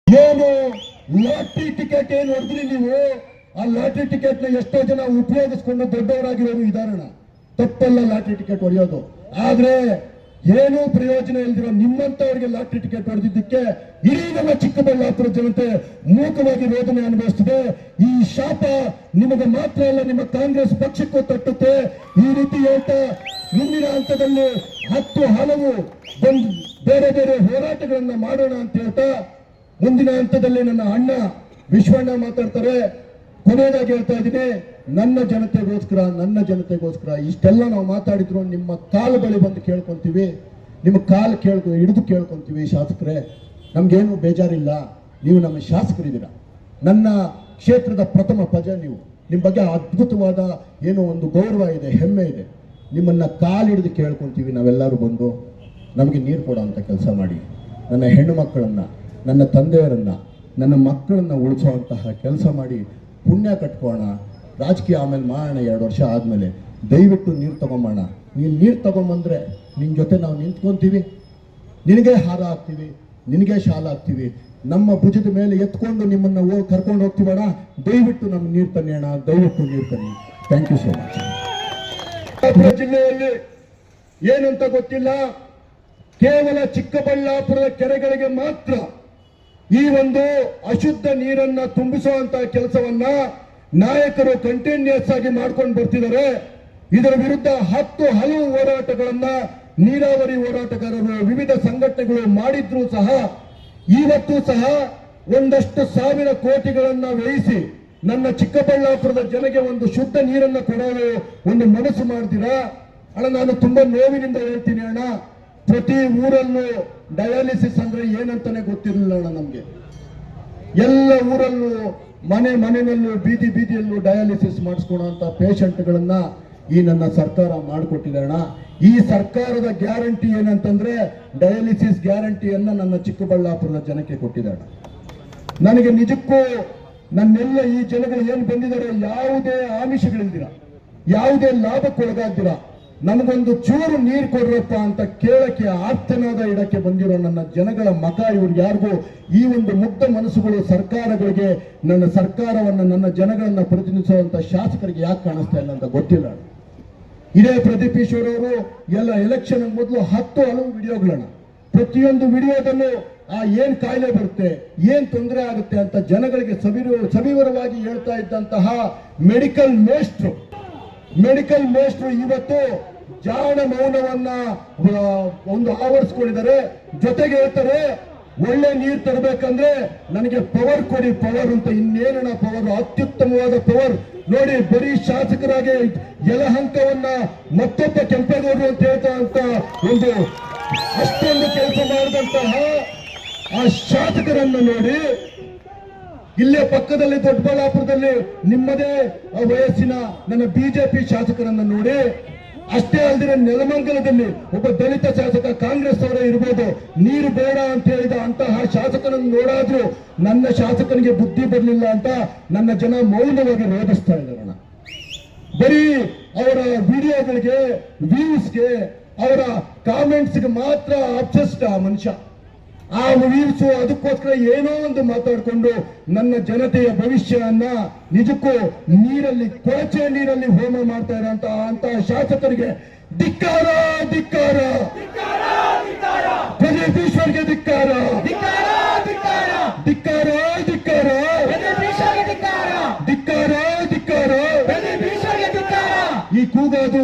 ಏನು lottery ticket ಏನು ಹೊಡೆದ್ರಿ ನೀವು, ಆ ಲಾಟ್ರಿ ಟಿಕೆಟ್ ನ ಎಷ್ಟೋ ಜನ ಉಪಯೋಗಿಸ್ಕೊಂಡು ದೊಡ್ಡವರಾಗಿರೋರು ಇದಾರಣ. ತಪ್ಪಲ್ಲ ಲಾಟ್ರಿ ಟಿಕೆಟ್ ಹೊಡೆಯೋದು, ಆದ್ರೆ ಏನೂ ಪ್ರಯೋಜನ ಇಲ್ದಿರೋ ನಿಮ್ಮಂತವರಿಗೆ ಲಾಟ್ರಿ ಟಿಕೆಟ್ ಹೊಡೆದಿದ್ದಕ್ಕೆ ಇಡೀ ನಮ್ಮ ಚಿಕ್ಕಬಳ್ಳಾಪುರ ಜನತೆ ಮೂಕವಾಗಿ ವೇದನೆ ಅನುಭವಿಸುತ್ತದೆ. ಈ ಶಾಪ ನಿಮಗೆ ಮಾತ್ರ ಅಲ್ಲ, ನಿಮ್ಮ ಕಾಂಗ್ರೆಸ್ ಪಕ್ಷಕ್ಕೂ ತಟ್ಟುತ್ತೆ. ಈ ರೀತಿ ಹೇಳ್ತಾ ಮುಂದಿನ ಹಂತದಲ್ಲಿ 10 ಹಲವು ಬೇರೆ ಬೇರೆ ಹೋರಾಟಗಳನ್ನ ಮಾಡೋಣ ಅಂತ ಹೇಳ್ತಾ ಮುಂದಿನ ಹಂತದಲ್ಲಿ ನನ್ನ ಅಣ್ಣ ವಿಶ್ವಣ್ಣ ಮಾತಾಡ್ತಾರೆ. ಕೊನೆಯದಾಗಿ ಹೇಳ್ತಾ ಇದ್ದೀನಿ, ನನ್ನ ಜನತೆಗೋಸ್ಕರ ಇಷ್ಟೆಲ್ಲ ನಾವು ಮಾತಾಡಿದ್ರು ನಿಮ್ಮ ಕಾಲು ಬಳಿ ಬಂದು ಕೇಳ್ಕೊಂತೀವಿ, ನಿಮ್ಮ ಕಾಲು ಹಿಡಿದು ಕೇಳ್ಕೊಂತೀವಿ. ಶಾಸಕರೇ, ನಮ್ಗೇನು ಬೇಜಾರಿಲ್ಲ, ನೀವು ನಮ್ಮ ಶಾಸಕರಿದ್ದೀರಾ, ನನ್ನ ಕ್ಷೇತ್ರದ ಪ್ರಥಮ ಪ್ರಜೆ ನೀವು, ನಿಮ್ಮ ಬಗ್ಗೆ ಅದ್ಭುತವಾದ ಏನೋ ಒಂದು ಗೌರವ ಇದೆ, ಹೆಮ್ಮೆ ಇದೆ. ನಿಮ್ಮನ್ನ ಕಾಲು ಹಿಡಿದು ಕೇಳ್ಕೊಂತೀವಿ ನಾವೆಲ್ಲರೂ ಬಂದು ನಮಗೆ ನೀರು ಕೊಡೋ ಅಂತ ಕೆಲಸ ಮಾಡಿ, ನನ್ನ ಹೆಣ್ಣು ಮಕ್ಕಳನ್ನ, ನನ್ನ ತಂದೆಯರನ್ನ, ನನ್ನ ಮಕ್ಕಳನ್ನ ಉಳಿಸುವಂತಹ ಕೆಲಸ ಮಾಡಿ ಪುಣ್ಯ ಕಟ್ಕೋಣ. ರಾಜಕೀಯ ಆಮೇಲೆ ಮಾಡೋಣ, 2 ವರ್ಷ ಆದಮೇಲೆ ದಯವಿಟ್ಟು ನೀರು ತಗೊಂಬೋಣ. ನೀನು ನೀರು ತಗೊಂಬಂದ್ರೆ ನಿನ್ನ ಜೊತೆ ನಾವು ನಿಂತ್ಕೊಂತೀವಿ, ನಿನಗೆ ಹಾರ ಹಾಕ್ತೀವಿ, ನಿನಗೆ ಶಾಲ ಹಾಕ್ತೀವಿ, ನಮ್ಮ ಭುಜದ ಮೇಲೆ ಎತ್ಕೊಂಡು ನಿಮ್ಮನ್ನ ಕರ್ಕೊಂಡು ಹೋಗ್ತೀವಣ. ದಯವಿಟ್ಟು ನಮ್ಮ ನೀರು ತನ್ನಿ, ದಯವಿಟ್ಟು ನೀರು ತನ್ನಿ. Thank you so much. ಜಿಲ್ಲೆಯಲ್ಲಿ ಏನಂತ ಗೊತ್ತಿಲ್ಲ, ಕೇವಲ ಚಿಕ್ಕಬಳ್ಳಾಪುರದ ಕೆರೆಗಳಿಗೆ ಮಾತ್ರ ಈ ಒಂದು ಅಶುದ್ಧ ನೀರನ್ನ ತುಂಬಿಸುವಂತಹ ಕೆಲಸವನ್ನ ನಾಯಕರು ಕಂಟಿನ್ಯೂಸ್ ಆಗಿ ಮಾಡ್ಕೊಂಡು ಬರ್ತಿದ್ದಾರೆ. ಇದರ ವಿರುದ್ಧ 10 ಹಲವು ಹೋರಾಟಗಳನ್ನ ನೀರಾವರಿ ಹೋರಾಟಗಾರರು, ವಿವಿಧ ಸಂಘಟನೆಗಳು ಮಾಡಿದ್ರು ಸಹ ಇವತ್ತು ಸಹ ಒಂದಷ್ಟು ಸಾವಿರ ಕೋಟಿಗಳನ್ನ ವ್ಯಯಿಸಿ ನನ್ನ ಚಿಕ್ಕಬಳ್ಳಾಪುರದ ಜನಗೆ ಒಂದು ಶುದ್ಧ ನೀರನ್ನ ಕೊಡಲು ಒಂದು ಮನಸ್ಸು ಮಾಡ್ತೀರಾ ಅಣ್ಣ. ನಾನು ತುಂಬಾ ನೋವಿನಿಂದ ಹೇಳ್ತೀನಿ ಅಣ್ಣ, ಪ್ರತಿ ಊರಲ್ಲೂ ಡಯಾಲಿಸಿಸ್ ಅಂದ್ರೆ ಏನಂತಾನೆ ಗೊತ್ತಿರಲಿಲ್ಲ ಅಣ್ಣ ನಮ್ಗೆ. ಎಲ್ಲ ಊರಲ್ಲೂ ಮನೆಯಲ್ಲೂ ಬೀದಿಯಲ್ಲೂ ಡಯಾಲಿಸಿಸ್ ಮಾಡಿಸ್ಕೊಳ್ಳುವಂತ ಪೇಷಂಟ್ಗಳನ್ನ ಈ ನನ್ನ ಸರ್ಕಾರ ಮಾಡಿಕೊಟ್ಟಿದೆ ಅಣ್ಣ. ಈ ಸರ್ಕಾರದ ಗ್ಯಾರಂಟಿ ಏನಂತಂದ್ರೆ ಡಯಾಲಿಸಿಸ್ ಗ್ಯಾರಂಟಿಯನ್ನ ನನ್ನ ಚಿಕ್ಕಬಳ್ಳಾಪುರದ ಜನಕ್ಕೆ ಕೊಟ್ಟಿದೆ ಅಣ್ಣ. ನನಗೆ ನಿಜಕ್ಕೂ ನನ್ನೆಲ್ಲ ಈ ಜನಗಳು ಏನ್ ಬಂದಿದ್ದಾರೆ, ಯಾವುದೇ ಆಮಿಷಗಳಿಲ್ದಿರ, ಯಾವುದೇ ಲಾಭಕ್ಕೊಳಗಾಗ್ದಿರ, ನಮಗೊಂದು ಚೂರು ನೀರು ಕೊಡ್ರಪ್ಪ ಅಂತ ಕೇಳಕ್ಕೆ ಆರ್ತನಾದ ಇಡಕ್ಕೆ ಬಂದಿರೋ ನನ್ನ ಜನಗಳ ಮಗ ಇವ್ರಿಗೆ ಯಾರಿಗೂ ಈ ಒಂದು ಮುಗ್ಧ ಮನಸ್ಸುಗಳು ಸರ್ಕಾರಗಳಿಗೆ, ನನ್ನ ಸರ್ಕಾರವನ್ನ, ನನ್ನ ಜನಗಳನ್ನ ಪ್ರತಿನಿಧಿಸುವಂತ ಶಾಸಕರಿಗೆ ಯಾಕೆ ಕಾಣಿಸ್ತಾ ಇಲ್ಲ ಅಂತ ಗೊತ್ತಿಲ್ಲ. ಇದೇ ಪ್ರದೀಪ್ ಈಶ್ವರ್ ಅವರು ಎಲ್ಲ ಎಲೆಕ್ಷನ್ ಮೊದಲು 10 ಹಲವು ವಿಡಿಯೋಗಳನ್ನ, ಪ್ರತಿಯೊಂದು ವಿಡಿಯೋದಲ್ಲೂ ಏನ್ ಕಾಯಿಲೆ ಬರುತ್ತೆ, ಏನ್ ತೊಂದರೆ ಆಗುತ್ತೆ ಅಂತ ಜನಗಳಿಗೆ ಸವಿವರವಾಗಿ ಹೇಳ್ತಾ ಇದ್ದಂತಹ ಮೆಡಿಕಲ್ ಮೇಸ್ಟ್ರು ಇವತ್ತು ಜಾಣ ಮೌನವನ್ನ ಒಂದು ಆವರಿಸ್ಕೊಂಡಿದ್ದಾರೆ. ಜೊತೆಗೆ ಹೇಳ್ತಾರೆ, ಒಳ್ಳೆ ನೀರು ತರಬೇಕಂದ್ರೆ ನನಗೆ ಪವರ್ ಕೊಡಿ, ಪವರ್ ಅಂತ. ಇನ್ನೇನಣ್ಣ ಪವರ್, ಅತ್ಯುತ್ತಮವಾದ ಪವರ್ ನೋಡಿ. ಬರೀ ಶಾಸಕರಾಗಿ ಯಲಹಂಕವನ್ನ ಮತ್ತೊಬ್ಬ ಕೆಂಪೇಗೌಡರು ಅಂತ ಹೇಳ್ತಾ ಅಂತ ಒಂದು ಅಷ್ಟೊಂದು ಕೆಲಸ ಮಾಡಿದಂತಹ ಆ ಶಾಸಕರನ್ನ ನೋಡಿ, ಇಲ್ಲೇ ಪಕ್ಕದಲ್ಲಿ ದೊಡ್ಡಬಳ್ಳಾಪುರದಲ್ಲಿ ನಿಮ್ಮದೇ ವಯಸ್ಸಿನ ನನ್ನ ಬಿಜೆಪಿ ಶಾಸಕರನ್ನ ನೋಡಿ, ಅಷ್ಟೇ ಅಲ್ಲದೆ ನೆಲಮಂಗಲದಲ್ಲಿ ಒಬ್ಬ ದಲಿತ ಶಾಸಕ, ಕಾಂಗ್ರೆಸ್ ಅವರೇ ಇರ್ಬೋದು, ನೀರು ಬೇಡ ಅಂತ ಹೇಳಿದ ಅಂತಹ ಶಾಸಕನನ್ನು ನೋಡಾದ್ರೂ ನನ್ನ ಶಾಸಕನಿಗೆ ಬುದ್ಧಿ ಬರಲಿಲ್ಲ ಅಂತ ನನ್ನ ಜನ ಮೌನವಾಗಿ ರೋಧಿಸ್ತಾ ಇದ್ದಾರಣ. ಬರೀ ಅವರ ವಿಡಿಯೋಗಳಿಗೆ, ವ್ಯೂಸ್ಗೆ, ಅವರ ಕಾಮೆಂಟ್ಸ್ಗೆ ಮಾತ್ರ ಅಬ್ಸೆಸ್ಡ್ ಆ ಮನುಷ್ಯ. ಆ ವ್ಯೂಸ್ ಅದಕ್ಕೋಸ್ಕರ ಏನೋ ಒಂದು ಮಾತಾಡಿಕೊಂಡು ನನ್ನ ಜನತೆಯ ಭವಿಷ್ಯವನ್ನ ನಿಜಕ್ಕೂ ಕೊಳಚೆ ನೀರಲ್ಲಿ ಹೋಮ ಮಾಡ್ತಾ ಇರೋಂತಹ ಶಾಸಕರಿಗೆ ಧಿಕ್ಕಾರ, ಪ್ರದೀಪ್ ಈಶ್ವರ್ಗೆ ಧಿಕ್ಕಾರ. ಈ ಕೂಗೋದು